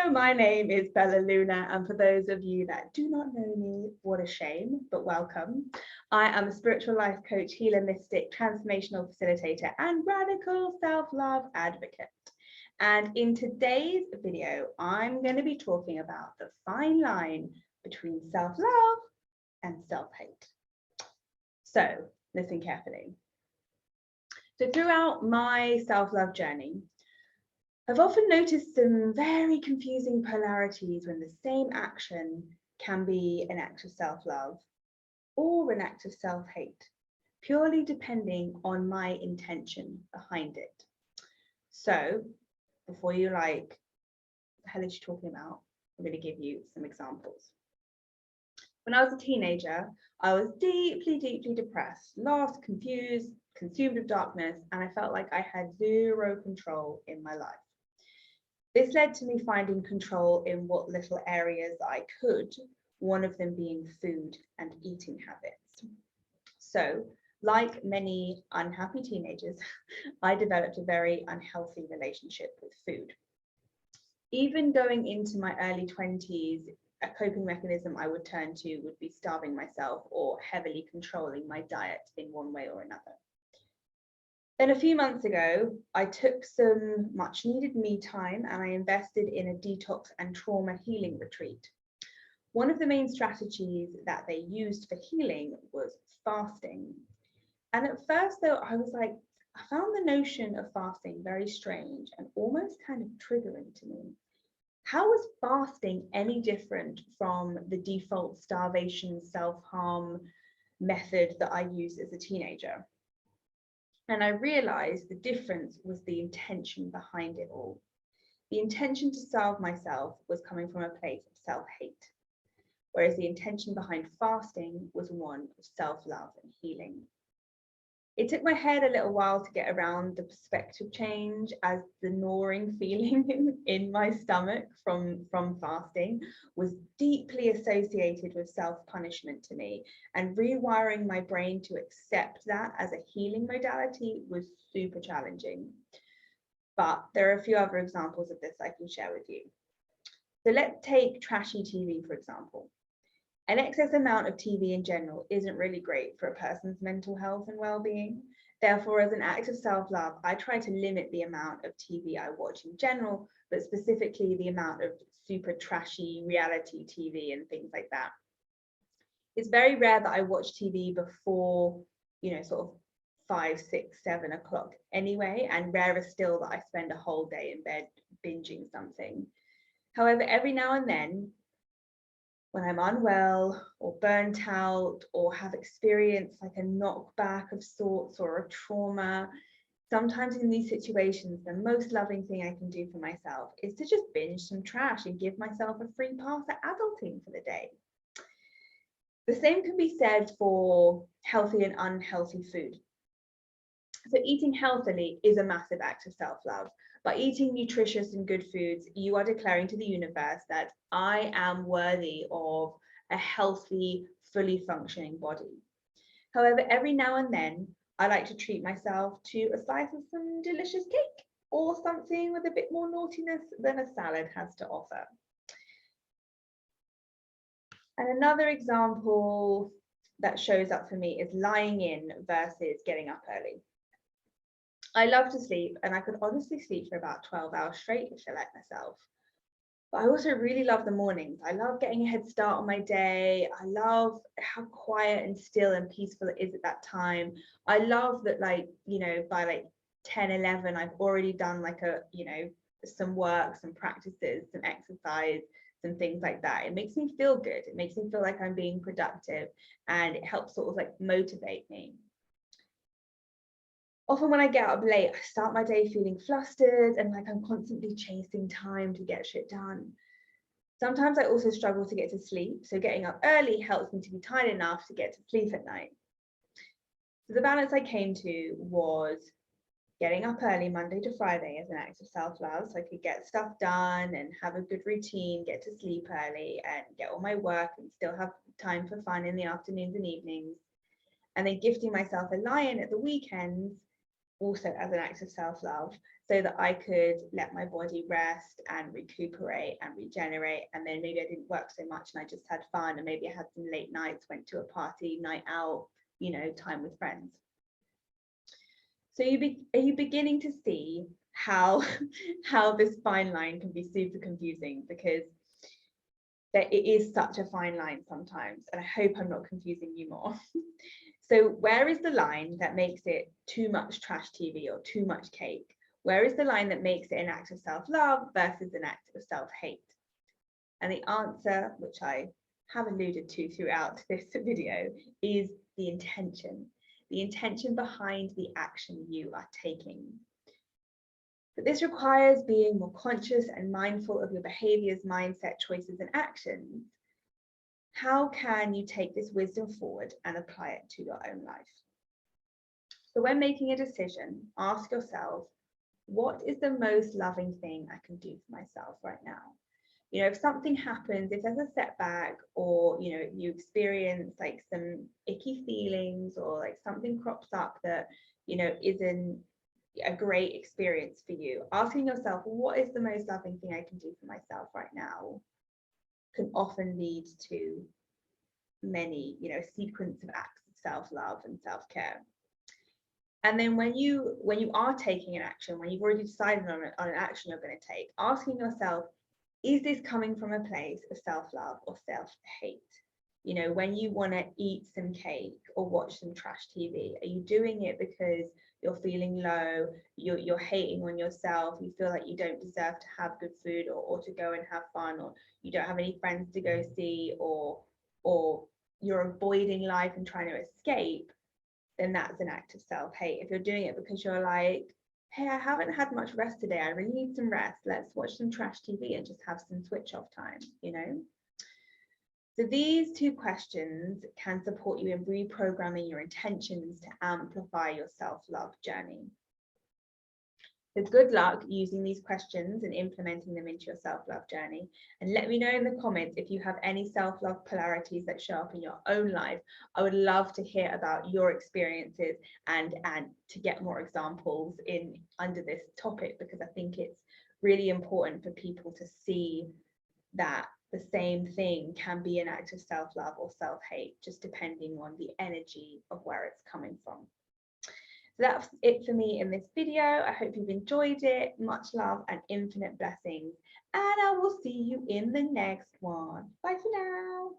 Hello, my name is Bella Luna, and for those of you that do not know me, what a shame, but welcome. I am a spiritual life coach, healer, mystic, transformational facilitator, and radical self-love advocate. And in today's video, I'm going to be talking about the fine line between self-love and self-hate. So listen carefully. So throughout my self-love journey, I've often noticed some very confusing polarities when the same action can be an act of self-love or an act of self-hate, purely depending on my intention behind it. So before you're like, what the hell is she talking about? I'm going to give you some examples. When I was a teenager, I was deeply, deeply depressed, lost, confused, consumed with darkness, and I felt like I had zero control in my life. This led to me finding control in what little areas I could, one of them being food and eating habits. So, like many unhappy teenagers, I developed a very unhealthy relationship with food. Even going into my early 20s, a coping mechanism I would turn to would be starving myself or heavily controlling my diet in one way or another. Then a few months ago, I took some much needed me time and I invested in a detox and trauma healing retreat. One of the main strategies that they used for healing was fasting. And at first though, I was like, I found the notion of fasting very strange and almost kind of triggering to me. How is fasting any different from the default starvation, self-harm method that I used as a teenager? And I realized the difference was the intention behind it all. The intention to starve myself was coming from a place of self-hate, whereas the intention behind fasting was one of self-love and healing. It took my head a little while to get around the perspective change, as the gnawing feeling in my stomach from fasting was deeply associated with self-punishment to me, and rewiring my brain to accept that as a healing modality was super challenging. But there are a few other examples of this I can share with you. So let's take trashy TV, for example. An excess amount of TV in general isn't really great for a person's mental health and well-being. Therefore, as an act of self-love, I try to limit the amount of TV I watch in general, but specifically the amount of super trashy reality TV and things like that. It's very rare that I watch TV before, sort of 5, 6, 7 o'clock anyway, and rarer still that I spend a whole day in bed binging something. However, every now and then, when I'm unwell or burnt out or have experienced like a knockback of sorts or a trauma, sometimes in these situations, the most loving thing I can do for myself is to just binge some trash and give myself a free pass at adulting for the day. The same can be said for healthy and unhealthy food. So eating healthily is a massive act of self-love. By eating nutritious and good foods, you are declaring to the universe that I am worthy of a healthy, fully functioning body. However, every now and then, I like to treat myself to a slice of some delicious cake or something with a bit more naughtiness than a salad has to offer. And another example that shows up for me is lying in versus getting up early. I love to sleep, and I could honestly sleep for about 12 hours straight if I like myself. But I also really love the mornings. I love getting a head start on my day. I love how quiet and still and peaceful it is at that time. I love that, by like 10, 11, I've already done some work, some practices, some exercise, some things like that. It makes me feel good. It makes me feel like I'm being productive, and it helps sort of like motivate me. Often when I get up late, I start my day feeling flustered and like I'm constantly chasing time to get shit done. Sometimes I also struggle to get to sleep, so getting up early helps me to be tired enough to get to sleep at night. So the balance I came to was getting up early Monday to Friday as an act of self-love, so I could get stuff done and have a good routine, get to sleep early and get all my work and still have time for fun in the afternoons and evenings. And then gifting myself a lie-in at the weekends, also as an act of self-love, so that I could let my body rest and recuperate and regenerate. And then maybe I didn't work so much and I just had fun, and maybe I had some late nights, went to a party, night out, you know, time with friends. So are you beginning to see how this fine line can be super confusing, because it is such a fine line sometimes, and I hope I'm not confusing you more. So where is the line that makes it too much trash TV or too much cake? Where is the line that makes it an act of self-love versus an act of self-hate? And the answer, which I have alluded to throughout this video, is the intention behind the action you are taking. But this requires being more conscious and mindful of your behaviors, mindset, choices, and actions. How can you take this wisdom forward and apply it to your own life? So when making a decision, ask yourself, what is the most loving thing I can do for myself right now? You know, if something happens, if there's a setback, or, you know, you experience like some icky feelings, or like something crops up that, you know, isn't a great experience for you, asking yourself, what is the most loving thing I can do for myself right now, can often lead to many, you know, sequence of acts of self-love and self-care. And then when you are taking an action, when you've already decided on an action you're going to take, asking yourself, is this coming from a place of self-love or self-hate? You know, when you want to eat some cake or watch some trash TV, are you doing it because you're feeling low, you're hating on yourself, you feel like you don't deserve to have good food, or to go and have fun, or you don't have any friends to go see, or you're avoiding life and trying to escape? Then that's an act of self-hate. If you're doing it because you're like, hey, I haven't had much rest today, I really need some rest, let's watch some trash TV and just have some switch off time, you know? So these two questions can support you in reprogramming your intentions to amplify your self-love journey. So good luck using these questions and implementing them into your self-love journey. And let me know in the comments if you have any self-love polarities that show up in your own life. I would love to hear about your experiences and to get more examples under this topic, because I think it's really important for people to see that the same thing can be an act of self-love or self-hate, just depending on the energy of where it's coming from. So that's it for me in this video. I hope you've enjoyed it. Much love and infinite blessings. And I will see you in the next one. Bye for now.